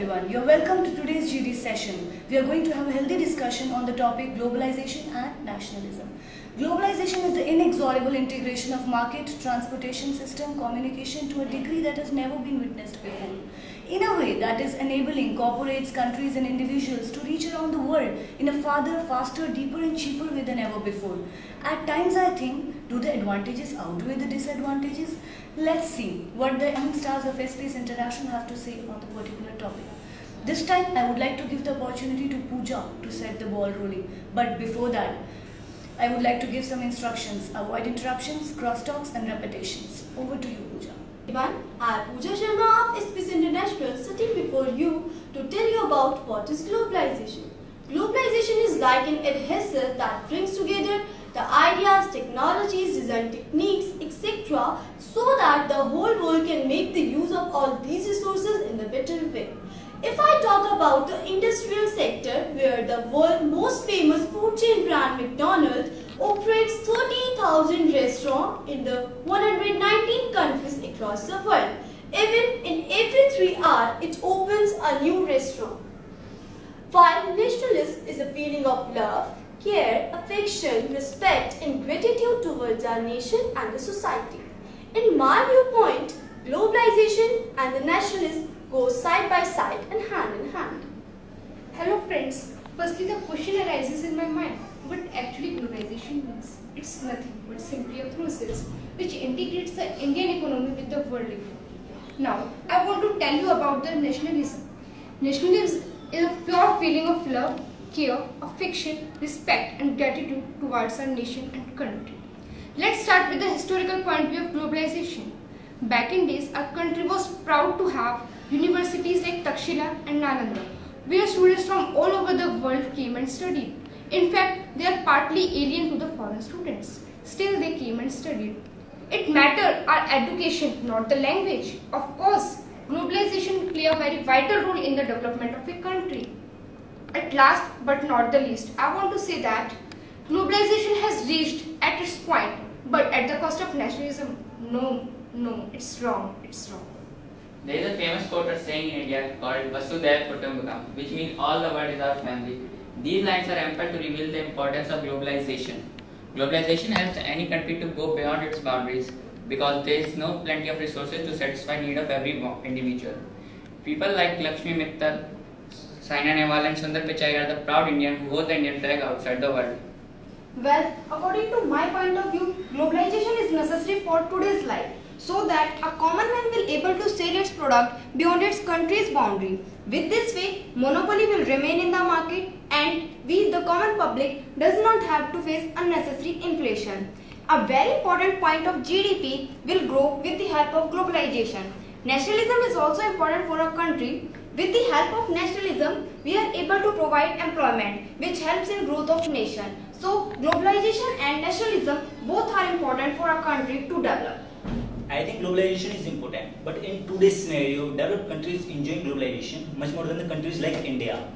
Everyone, you're welcome to today's GD session. We are going to have a healthy discussion on the topic globalization and nationalism. Globalization is the inexorable integration of market, transportation system, communication to a degree that has never been witnessed before. In a way that is enabling corporates, countries and individuals to reach around the world in a farther, faster, deeper and cheaper way than ever before. At times I think, do the advantages outweigh the disadvantages? Let's see what the young stars of Space International have to say on the particular topic. This time I would like to give the opportunity to Pooja to set the ball rolling. But before that, I would like to give some instructions. Avoid interruptions, crosstalks and repetitions. Over to you, Pooja. Everyone, I am Pooja Sharma of Space International sitting before you to tell you about what is globalization. Globalization is like an adhesive that brings together the ideas, technologies, design techniques, etc. so that the whole world can make the use of all these resources in a better way. If I talk about the industrial sector, where the world's most famous food chain brand McDonald's operates 30,000 restaurants in the 119 countries across the world. Even in every 3 hours, it opens a new restaurant. While nationalism is a feeling of love, care, affection, respect and gratitude towards our nation and the society. In my viewpoint, globalization and the nationalism go side by side and hand in hand. Hello friends, firstly the question arises in my mind, what actually globalization means? It's nothing but simply a process which integrates the Indian economy with the world economy. Now, I want to tell you about the nationalism. Nationalism is a pure feeling of love, care, affection, respect and gratitude towards our nation and country. Let's start with the historical point of view of globalization. Back in days, our country was proud to have universities like Takshila and Nalanda, where students from all over the world came and studied. In fact, they are partly alien to the foreign students. Still, they came and studied. It mattered our education, not the language. Of course, globalization play a very vital role in the development of a country. At last, but not the least, I want to say that globalization has reached at its point, but at the cost of nationalism. No, it's wrong. There is a famous quote or saying in India called Vasudhaiv Kutumbakam, which means all the world is our family. These lines are ample to reveal the importance of globalization. Globalization helps any country to go beyond its boundaries because there is no plenty of resources to satisfy need of every individual. People like Lakshmi Mittal, Saina Nehwal and Sundar Pichai are the proud Indians who hold the Indian flag outside the world. Well, according to my point of view, globalization is necessary for today's life so that a common man will able to sell its product beyond its country's boundary. With this way, monopoly will remain in the market and we, the common public, does not have to face unnecessary inflation. A very important point of GDP will grow with the help of globalization. Nationalism is also important for a country. With the help of nationalism, we are able to provide employment, which helps in growth of nation. So, globalization and nationalism both are important for a country to develop. I think globalization is important, but in today's scenario, developed countries enjoy globalization much more than the countries like India.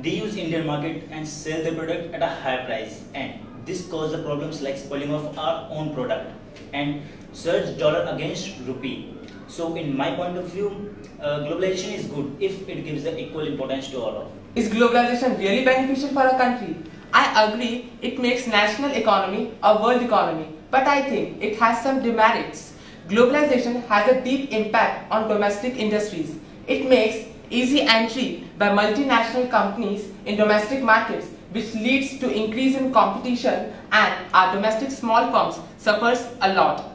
They use Indian market and sell their product at a higher price, and this causes the problems like spoiling of our own product and surge dollar against rupee. So, in my point of view, globalization is good if it gives the equal importance to all of. Is globalization really beneficial for a country? I agree it makes national economy a world economy, but I think it has some demerits. Globalization has a deep impact on domestic industries. It makes easy entry by multinational companies in domestic markets, which leads to increase in competition and our domestic small firms suffers a lot.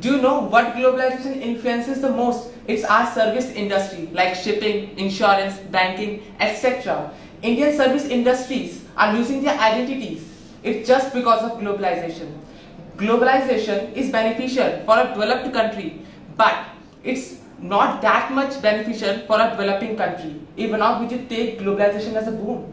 Do you know what globalization influences the most? It's our service industry like shipping, insurance, banking, etc. Indian service industries are losing their identities. It's just because of globalization. Globalization is beneficial for a developed country, but it's not that much beneficial for a developing country. Even now, we should take globalization as a boon.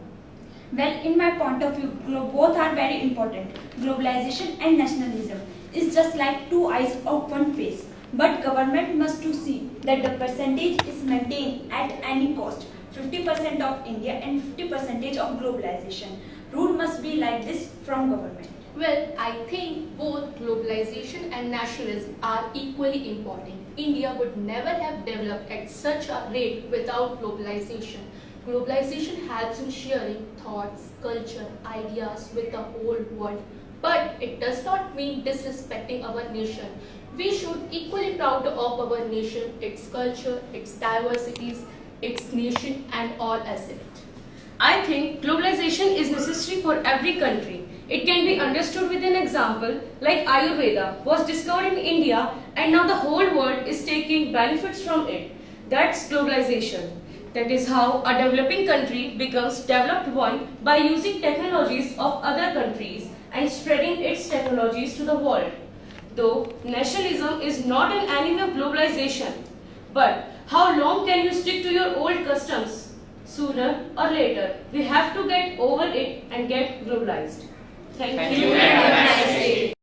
Well, in my point of view, both are very important. Globalization and nationalism is just like two eyes of one face. But government must to see that the percentage is maintained at any cost. 50% of India and 50% of globalization. Rule must be like this from government. Well, I think both globalization and nationalism are equally important. India would never have developed at such a rate without globalization. Globalization helps in sharing thoughts, culture, ideas with the whole world. But it does not mean disrespecting our nation. We should equally proud of our nation, its culture, its diversities, its nation and all assets. I think globalization is necessary for every country. It can be understood with an example like Ayurveda was discovered in India and now the whole world is taking benefits from it. That's globalization. That is how a developing country becomes developed one by using technologies of other countries and spreading its technologies to the world. Though nationalism is not an enemy of globalization, but how long can you stick to your old customs? Sooner or later, we have to get over it and get globalized. Thank you and have a nice day.